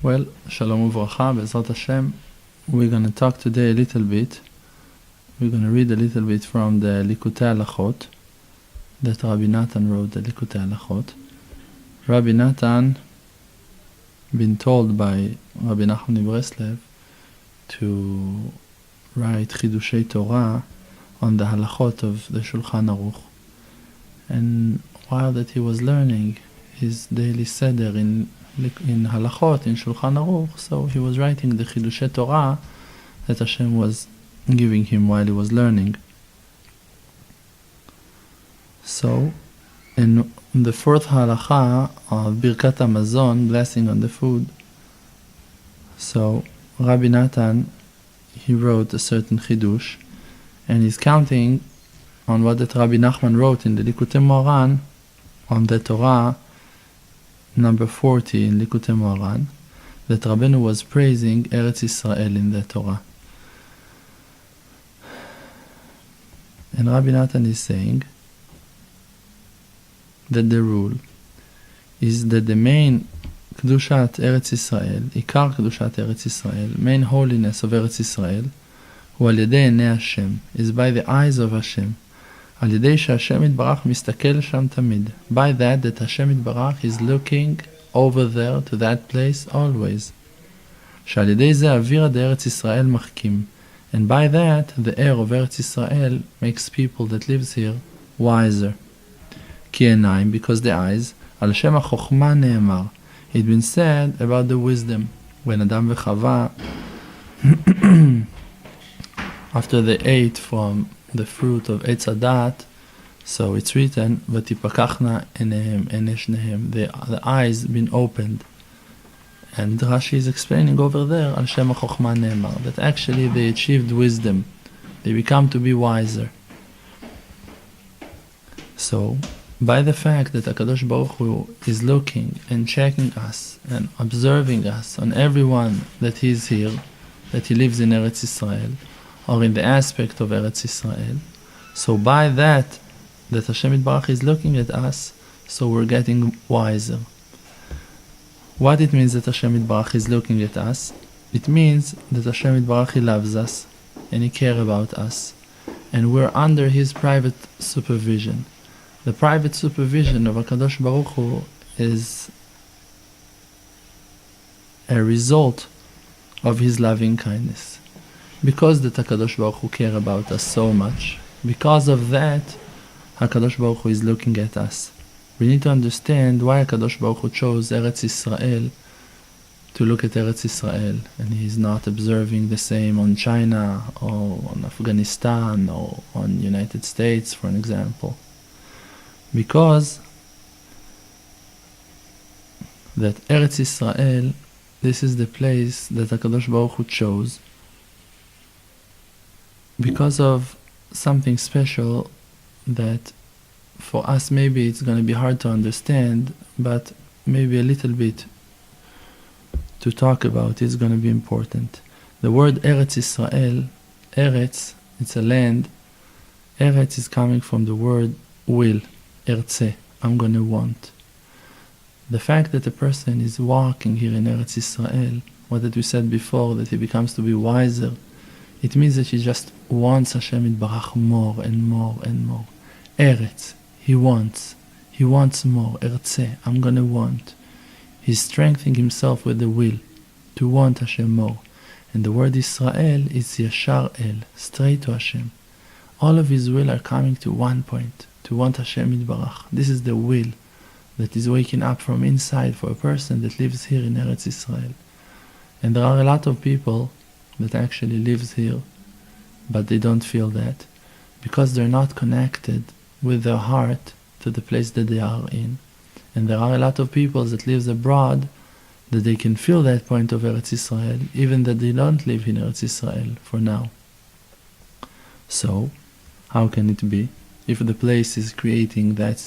Well, Shalom Uvracha, Be'ezrat Hashem. We're going to talk today a little bit. We're going to read a little bit from the Likutei Halachot that Rabbi Natan wrote, the Likutei Halachot. Rabbi Natan been told by Rabbi Nachman of Breslev to write Chidushei Torah on the Halachot of the Shulchan Aruch. And while that he was learning his daily Seder in Halachot, in Shulchan Aruch, so he was writing the Chidushei Torah that Hashem was giving him while he was learning. So, in the fourth halacha of Birkat HaMazon, blessing on the food, so Rabbi Natan, he wrote a certain Chidush, and he's counting on what that Rabbi Nachman wrote in the Likutei Moharan on the Torah number 40 in Likutei Moharan, that Rabbeinu was praising Eretz Israel in the Torah. And Rabbi Natan is saying that the rule is that the main Kedushat Eretz Israel, Ikar Kedushat Eretz Israel, main holiness of Eretz Israel, hu al yedei enei Hashem, is by the eyes of Hashem. Al yedei sheHashem Yitbarach mistakel sham tamid. By that Hashem Yitbarach is looking over there to that place always. Shal yedei ze avira de Eretz Israel machkim. And by that, the air of Eretz Israel makes people that lives here wiser. Ki enayim, because the eyes, al shem ha-chokhmah ne'emar. It's been said about the wisdom. When Adam v'Chava, after they ate from the fruit of Eitz Hadat, so it's written, v'tipakachna enehem, eneshnehem, the eyes been opened. And Rashi is explaining over there, al shem ha-chokhmah ne'emar, that actually they achieved wisdom. They become to be wiser. So, by the fact that HaKadosh Baruch Hu is looking and checking us and observing us on everyone that He is here, that He lives in Eretz Israel, or in the aspect of Eretz Israel, so by that Hashem Yitbarach is looking at us, so we're getting wiser. What it means that Hashem Yitbarach is looking at us? It means that Hashem Yitbarach, He loves us and He cares about us, and we're under His private supervision. The private supervision of HaKadosh Baruch Hu is a result of His loving kindness. Because that HaKadosh Baruch Hu cares about us so much, because of that, HaKadosh Baruch Hu is looking at us. We need to understand why HaKadosh Baruch Hu chose Eretz Israel to look at Eretz Israel, and He's not observing the same on China or on Afghanistan or on United States, for an example. Because that Eretz Israel, this is the place that HaKadosh Baruch Hu chose because of something special that for us maybe it's going to be hard to understand, but maybe a little bit to talk about is going to be important. The word Eretz Israel, Eretz, it's a land. Eretz is coming from the word will. Erze, I'm going to want. The fact that a person is walking here in Eretz Israel, what that we said before, that he becomes to be wiser, it means that he just wants Hashem Yitbarach more and more and more. Eretz, he wants more. Erze, I'm going to want. He's strengthening himself with the will to want Hashem more. And the word Israel is Yashar El, straight to Hashem. All of his will are coming to one point, to want Hashem Yitbarach. This is the will that is waking up from inside for a person that lives here in Eretz Israel. And there are a lot of people that actually lives here, but they don't feel that, because they're not connected with their heart to the place that they are in. And there are a lot of people that lives abroad that they can feel that point of Eretz Israel, even that they don't live in Eretz Israel for now. So, how can it be? If the place is creating that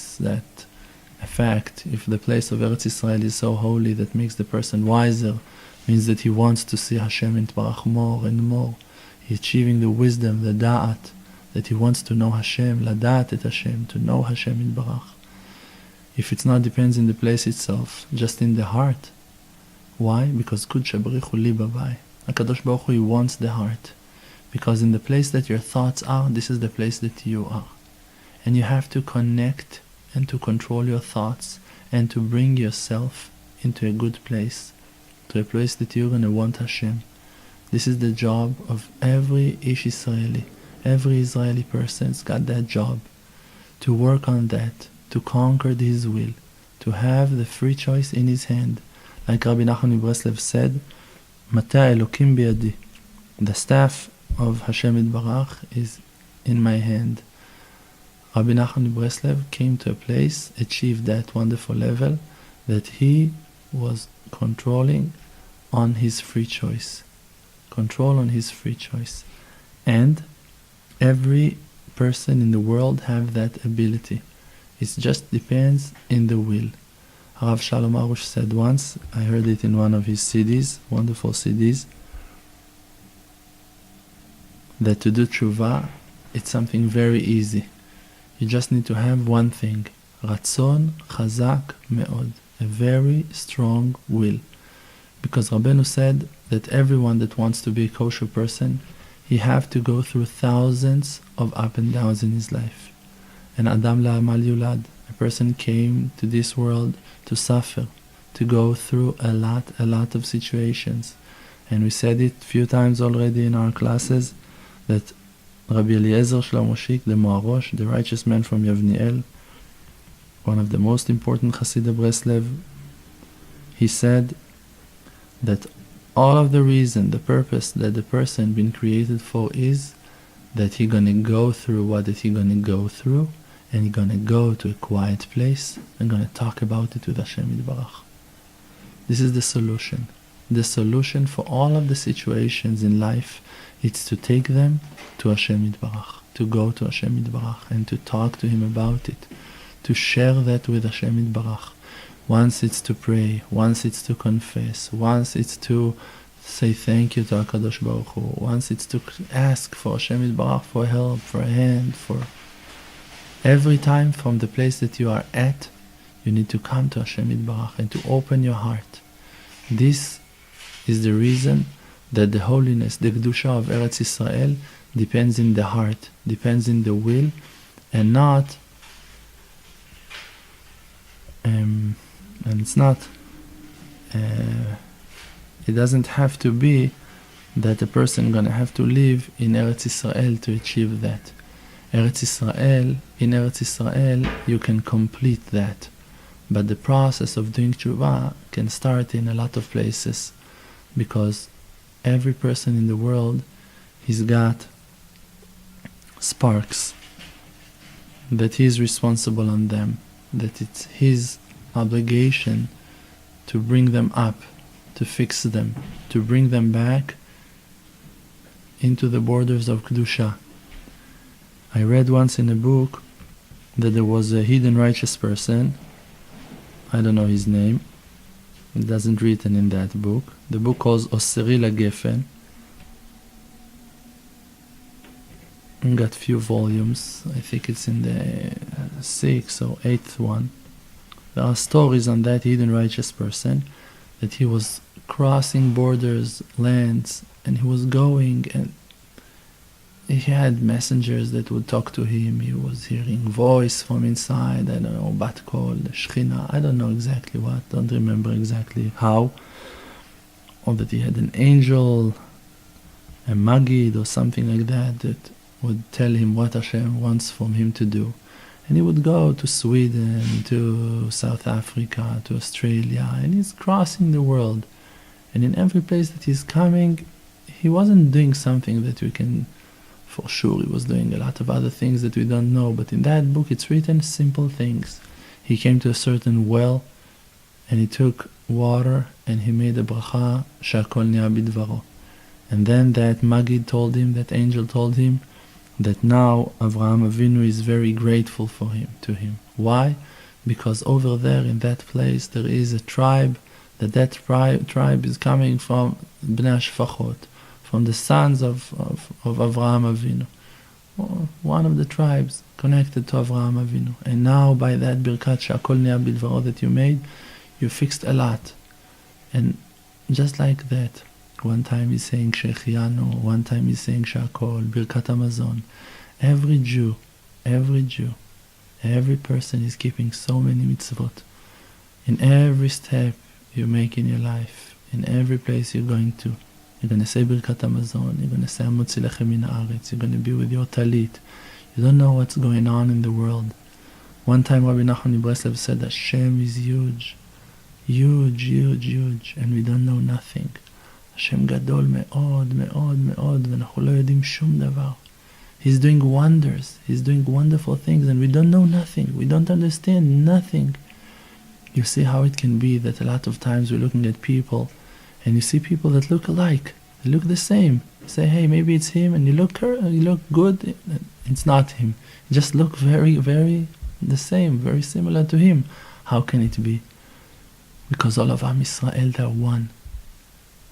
effect, if the place of Eretz Israel is so holy that makes the person wiser, means that he wants to see Hashem Yitbarach more and more. He's achieving the wisdom, the da'at, that he wants to know Hashem, la da'at et Hashem, to know Hashem Yitbarach. If it's not depends in the place itself, just in the heart, Why? Because Kudsha Barichu Libabai. HaKadosh Baruch Hu, He wants the heart. Because in the place that your thoughts are, this is the place that you are. And you have to connect and to control your thoughts and to bring yourself into a good place, to a place that you're going to want Hashem. This is the job of every Ish Israeli. Every Israeli person's got that job, to work on that, to conquer his will, to have the free choice in his hand. Like Rabbi Nachman Breslev said, Mata Elokim biyadi. The staff of Hashem Yitbarach is in my hand. Rabbi Nachman Breslev came to a place, achieved that wonderful level, that he was controlling on his free choice. Control on his free choice. And every person in the world have that ability. It just depends in the will. Rav Shalom Arush said once, I heard it in one of his CDs, wonderful CDs, that to do tshuva, it's something very easy. You just need to have one thing, Ratzon Chazak Me'od, a very strong will. Because Rabbeinu said that everyone that wants to be a kosher person, he have to go through thousands of up and downs in his life. And Adam la'amal yulad, a person came to this world to suffer, to go through a lot of situations. And we said it a few times already in our classes, that Rabbi Eliezer Shlomo Shik, the Moarosh, the righteous man from Yavniel, one of the most important Hasidah Breslev, he said that all of the reason, the purpose that the person been created for is that he gonna go through what that he gonna go through, and he gonna go to a quiet place and gonna talk about it with Hashem Yitbarach. This is the solution. The solution for all of the situations in life, it's to take them to Hashem Yitbarach, to go to Hashem Yitbarach and to talk to Him about it, to share that with Hashem Yitbarach. Once it's to pray, once it's to confess, once it's to say thank you to HaKadosh Baruch Hu, once it's to ask for Hashem Yitbarach for help, for a hand, for every time from the place that you are at, you need to come to Hashem Yitbarach and to open your heart. This is the reason that the holiness, the Kedusha of Eretz Israel depends in the heart, depends in the will, and not and it's not it doesn't have to be that a person gonna have to live in Eretz Israel to achieve that. In Eretz Israel you can complete that, but the process of doing tshuva can start in a lot of places, because every person in the world, he's got sparks that he's responsible on them, that it's his obligation to bring them up, to fix them, to bring them back into the borders of Kedusha. I read once in a book that there was a hidden righteous person, I don't know his name, it doesn't written in that book. The book calls Oseri LaGefen, got few volumes, I think it's in the 6th or 8th one. There are stories on that hidden righteous person, that he was crossing borders, lands, and he was going, and he had messengers that would talk to him. He was hearing voice from inside, I don't know, bat kol, shechina, I don't know exactly what, don't remember exactly how, or that he had an angel, a magid or something like that, that would tell him what Hashem wants from him to do. And he would go to Sweden, to South Africa, to Australia, and he's crossing the world. And in every place that he's coming, he wasn't doing something that we can, for sure he was doing a lot of other things that we don't know, but in that book it's written simple things. He came to a certain well, and he took water, and he made a bracha, Shakol Niya Bidvaro. And then that Magid told him, that angel told him, that now Avraham Avinu is very grateful to him. Why? Because over there in that place there is a tribe, that tribe is coming from Bnei Shfachot, from the sons of Avraham Avinu. One of the tribes connected to Avraham Avinu. And now by that Birkat Shakol Niya Bidvaro that you made, you fixed a lot. And just like that. One time he's saying Shechianu, one time he's saying Shakol, Birkat Hamazon. Every Jew, every person is keeping so many mitzvot. In every step you make in your life, in every place you're going to, you're going to say Birkat Hamazon, you're going to say Amotzi Lechem Min Haaretz, you're going to be with your talit. You don't know what's going on in the world. One time Rabbi Nachman Breslev said Hashem is huge, and we don't know nothing. Hashem gadol me'od, ואנחנו לא יודעים שום דבר. He's doing wonders, He's doing wonderful things, and we don't know nothing, we don't understand nothing. You see how it can be that a lot of times we're looking at people, and you see people that look alike, they look the same. You say, hey, maybe it's him, and you look good, it's not him. You just look very, very the same, very similar to him. How can it be? Because all of Am Yisrael, they're one.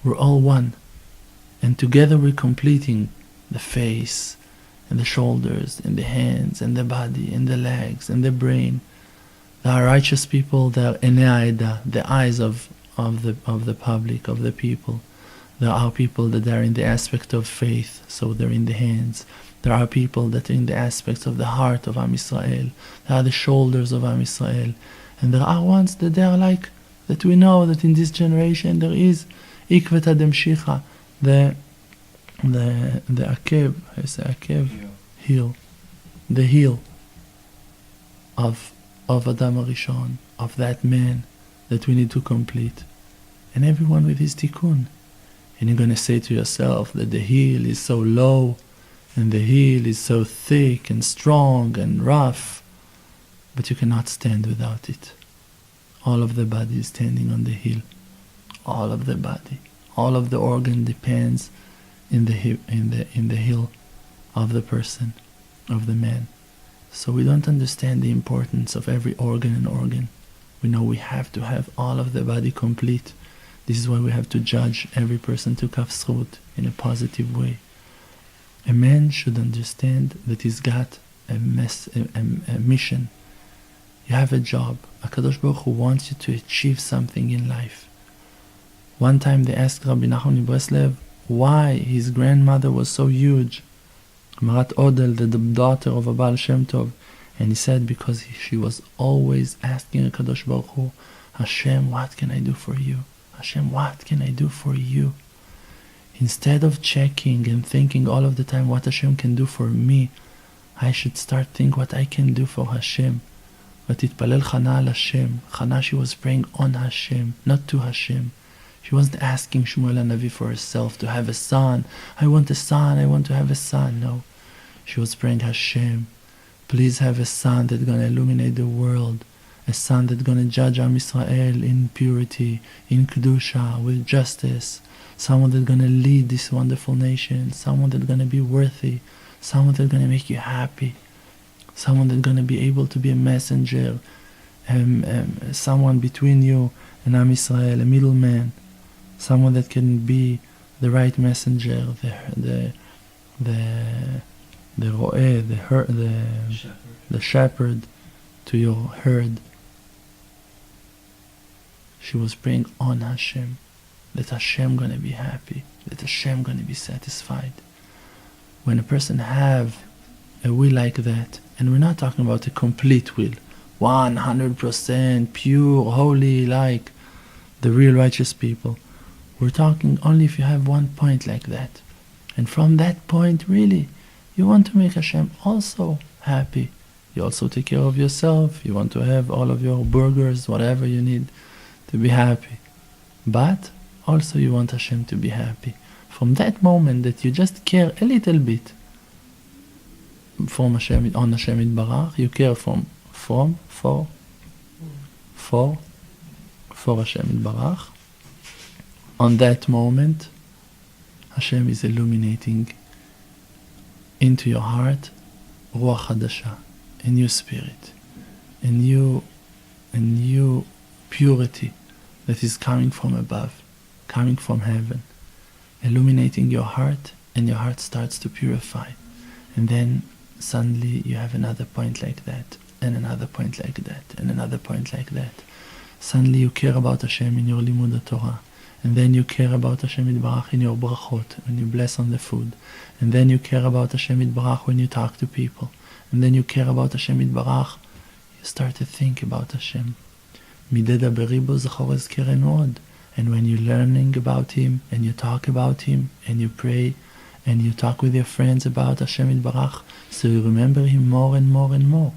We're all one. And together we're completing the face, and the shoulders, and the hands, and the body, and the legs, and the brain. There are righteous people, there are Enei Ha'edah, the eyes of the public, of the people. There are people that are in the aspect of faith, so they're in the hands. There are people that are in the aspects of the heart of Am Yisrael. There are the shoulders of Am Yisrael. And there are ones that they are like, that we know that in this generation there is Ikveta Demshicha, the Akev, I say Akev, heel, the heel of Adam HaRishon, of that man that we need to complete. And everyone with his tikkun. And you're going to say to yourself that the heel is so low, and the heel is so thick and strong and rough, but you cannot stand without it. All of the body is standing on the heel. All of the body, all of the organ depends in the heel of the person, of the man. So we don't understand the importance of every organ and organ. We know we have to have all of the body complete. This is why we have to judge every person to Cassouto in a positive way. A man should understand that he's got a mission. You have a job. HaKadosh Baruch Hu wants you to achieve something in life. One time they asked Rabbi Nachman Breslev why his grandmother was so huge, Marat Odel, the daughter of a Baal Shem Tov, and he said because she was always asking HaKadosh Baruch Hu, Hashem, what can I do for you? Hashem, what can I do for you? Instead of checking and thinking all of the time what Hashem can do for me, I should start think what I can do for Hashem. But Itpalel Chana al Hashem. Chana, she was praying on Hashem, not to Hashem. She wasn't asking Shmuel HaNavi for herself to have a son. I want a son, I want to have a son. No. She was praying, Hashem, please have a son that's going to illuminate the world. A son that's going to judge Am Yisrael in purity, in Kedusha, with justice. Someone that's going to lead this wonderful nation. Someone that's going to be worthy. Someone that's going to make you happy. Someone that's going to be able to be a messenger. Someone between you and Am Yisrael, a middleman. Someone that can be the right messenger, the ro'eh, the shepherd to your herd. She was praying on Hashem, that Hashem gonna be happy, that Hashem gonna be satisfied. When a person have a will like that, and we're not talking about a complete will, 100% pure, holy, like the real righteous people. We're talking only if you have one point like that. And from that point, really, you want to make Hashem also happy. You also take care of yourself. You want to have all of your burgers, whatever you need to be happy. But also you want Hashem to be happy. From that moment that you just care a little bit from Hashem, on Hashem Yitbarach, you care for Hashem Yitbarach. On that moment, Hashem is illuminating into your heart Ruach Hadasha, a new spirit, a new purity that is coming from above, coming from heaven, illuminating your heart, and your heart starts to purify. And then suddenly you have another point like that, and another point like that, and another point like that. Suddenly you care about Hashem in your Limud Torah. and then you care about Hashem Yitbarach in your brachot, when you bless on the food, and then you care about Hashem Yitbarach when you talk to people, and then you care about Hashem Yitbarach, you start to think about Hashem. Mideda beribo zachor ezkerenu od. And when you're learning about Him, and you talk about Him, and you pray, and you talk with your friends about Hashem Yitbarach, so you remember Him more and more and more.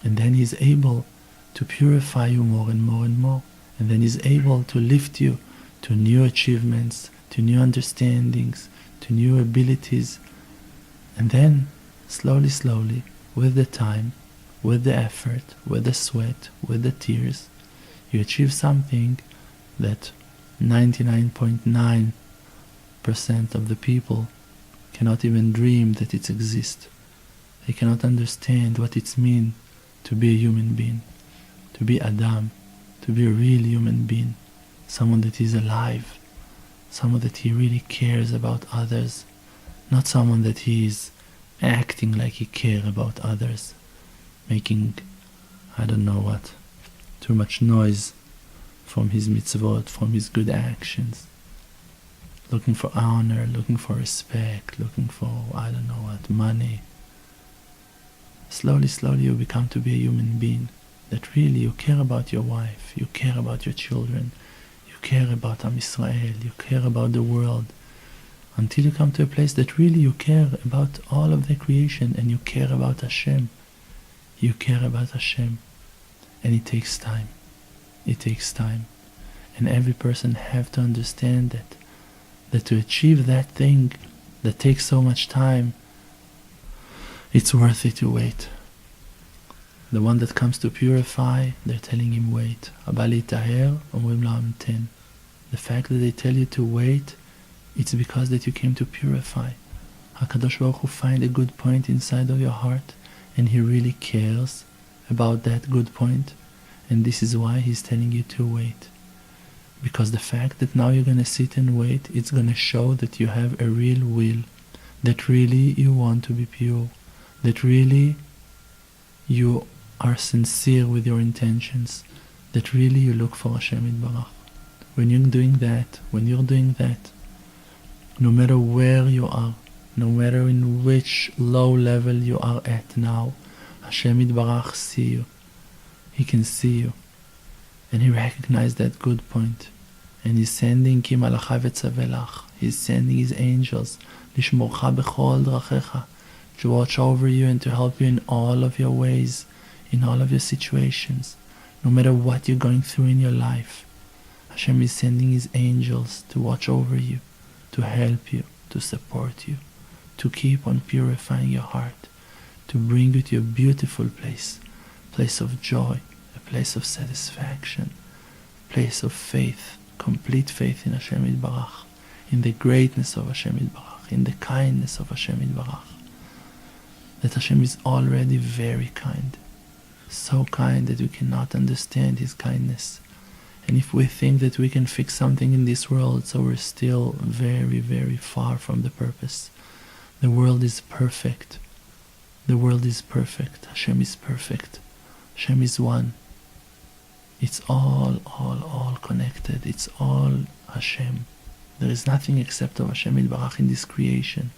And then He's able to purify you more and more and more. And then He's able to lift you to new achievements, to new understandings, to new abilities. And then, slowly, slowly, with the time, with the effort, with the sweat, with the tears, you achieve something that 99.9% of the people cannot even dream that it exists. They cannot understand what it means to be a human being, to be Adam, to be a real human being, someone that is alive, someone that he really cares about others, not someone that he is acting like he cares about others, making, I don't know what, too much noise from his mitzvot, from his good actions, looking for honor, looking for respect, looking for, I don't know what, money. Slowly, slowly you become to be a human being, that really you care about your wife, you care about your children, you care about Am Yisrael, you care about the world, until you come to a place that really you care about all of the creation, and you care about Hashem. You care about Hashem, and it takes time. It takes time, and every person have to understand that to achieve that thing that takes so much time, it's worth it to wait. The one that comes to purify, they're telling him wait. Abali taher, omrim lo amten. The fact that they tell you to wait, it's because that you came to purify. HaKadosh Baruch Hu find a good point inside of your heart, and He really cares about that good point. And this is why He's telling you to wait. Because the fact that now you're going to sit and wait, it's going to show that you have a real will, that really you want to be pure, that really you are sincere with your intentions, that really you look for Hashem Yitbarach. When you're doing that, no matter where you are, no matter in which low level you are at now, Hashem Yitbarach see you. He can see you, and He recognized that good point, and He's sending Ki malacha v'tzavelach. He's sending His angels lishmorcha bechol drachecha, to watch over you and to help you in all of your ways, in all of your situations, no matter what you're going through in your life. Hashem is sending His angels to watch over you, to help you, to support you, to keep on purifying your heart, to bring you to a beautiful place of joy, a place of satisfaction, place of faith, complete faith in Hashem Yitbarach, in the greatness of Hashem Yitbarach, in the kindness of Hashem Yitbarach. That Hashem is already very kind, so kind that we cannot understand His kindness. And if we think that we can fix something in this world, so we're still very, very far from the purpose. The world is perfect. The world is perfect. Hashem is perfect. Hashem is one. It's all connected. It's all Hashem. There is nothing except of Hashem Yitbarach in this creation.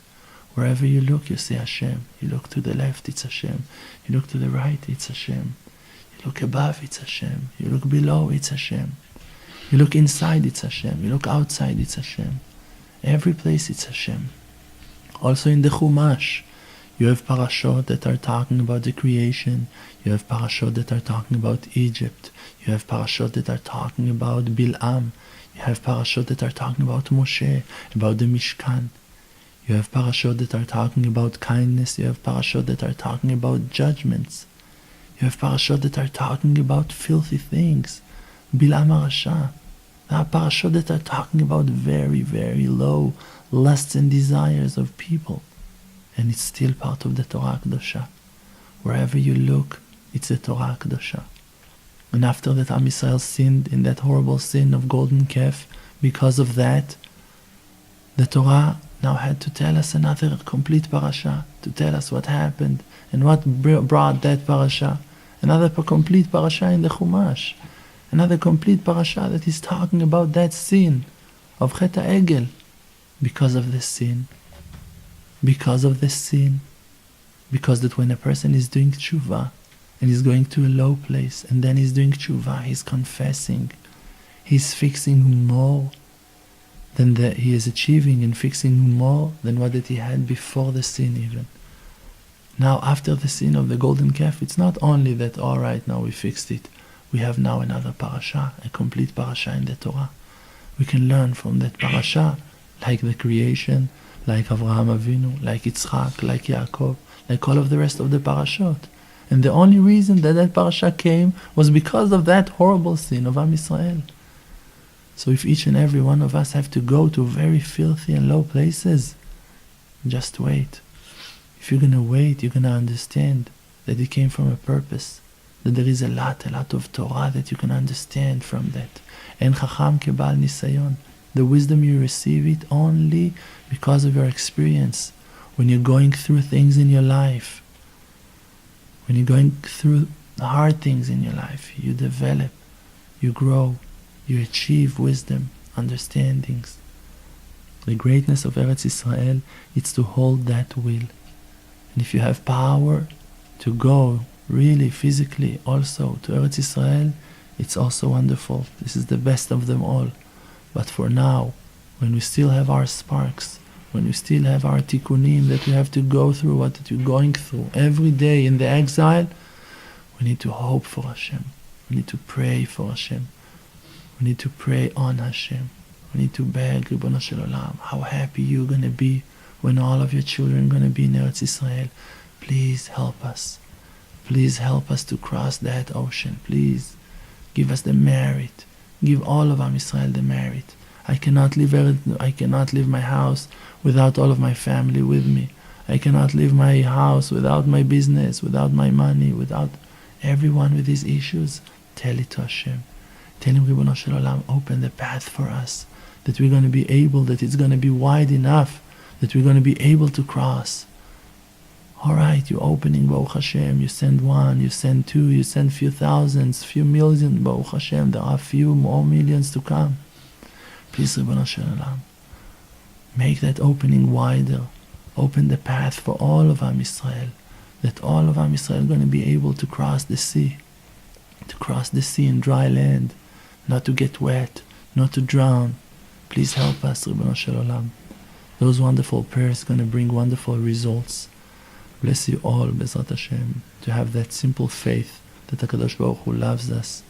Wherever you look, you see Hashem. You look to the left, it's Hashem. You look to the right, it's Hashem. You look above, it's Hashem. You look below, it's Hashem. You look inside, it's Hashem. You look outside, it's Hashem. Every place, it's Hashem. Also in the Chumash, you have parashot that are talking about the creation. You have parashot that are talking about Egypt. You have parashot that are talking about Bil'am. You have parashot that are talking about Moshe, about the Mishkan. You have parashot that are talking about kindness. You have parashot that are talking about judgments. You have parashot that are talking about filthy things. Bil'am HaRasha. There are parashot that are talking about very, very low lusts and desires of people. And it's still part of the Torah Kedosha. Wherever you look, it's the Torah Kedosha. And after that, Am Yisrael sinned in that horrible sin of golden calf. Because of that, the Torah now had to tell us another complete parasha, to tell us what happened and what brought that parasha. Another complete parasha in the Chumash. Another complete parasha that is talking about that sin of Chet HaEgel, because of the sin. Because of the sin. Because that when a person is doing tshuva, and he's going to a low place, and then he's doing tshuva, he's confessing, he's fixing more than that he is achieving, and fixing more than what that he had before the sin even. Now after the sin of the golden calf, it's not only that, all right, now we fixed it, we have now another parasha, a complete parasha in the Torah. We can learn from that parasha, like the creation, like Avraham Avinu, like Yitzchak, like Yaakov, like all of the rest of the parashot. And the only reason that that parasha came was because of that horrible sin of Am Yisrael. So if each and every one of us have to go to very filthy and low places, just wait. If you're going to wait, you're going to understand that it came from a purpose, that there is a lot of Torah that you can understand from that. En chacham kebal nisayon. The wisdom you receive it only because of your experience. When you're going through things in your life, when you're going through hard things in your life, you develop, you grow, you achieve wisdom, understandings. The greatness of Eretz Israel is to hold that will. And if you have power to go really physically also to Eretz Israel, it's also wonderful. This is the best of them all. But for now, when we still have our sparks, when we still have our tikkunim that we have to go through what you're going through every day in the exile, we need to hope for Hashem. We need to pray for Hashem. We need to pray on Hashem. We need to beg Ribono Shel Olam, how happy you're going to be when all of your children are going to be in Eretz Israel. Please help us. Please help us to cross that ocean. Please give us the merit. Give all of Am Yisrael the merit. I cannot leave my house without all of my family with me. I cannot leave my house without my business, without my money, without everyone with these issues. Tell it to Hashem. Tell him, Ribono Shel Olam, open the path for us, that we're going to be able, that it's going to be wide enough, that we're going to be able to cross. All right, you're opening, Baruch Hashem, you send one, you send two, you send few thousands, few million, Baruch Hashem, there are few more millions to come. Please, Ribono Shel Olam, make that opening wider. Open the path for all of Am Yisrael, that all of Am Yisrael are going to be able to cross the sea in dry land, not to get wet, not to drown. Please help us, Ribono Shel Olam. Those wonderful prayers are going to bring wonderful results. Bless you all, Bezrat Hashem, to have that simple faith that HaKadosh Baruch Hu loves us,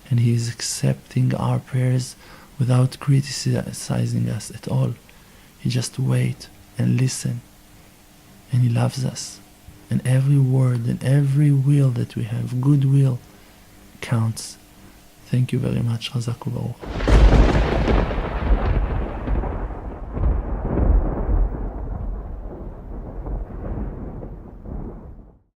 and He is accepting our prayers without criticizing us at all. He just wait and listen, and He loves us. And every word and every will that we have, good will, counts. Thank you very much. Chazak u'Baruch.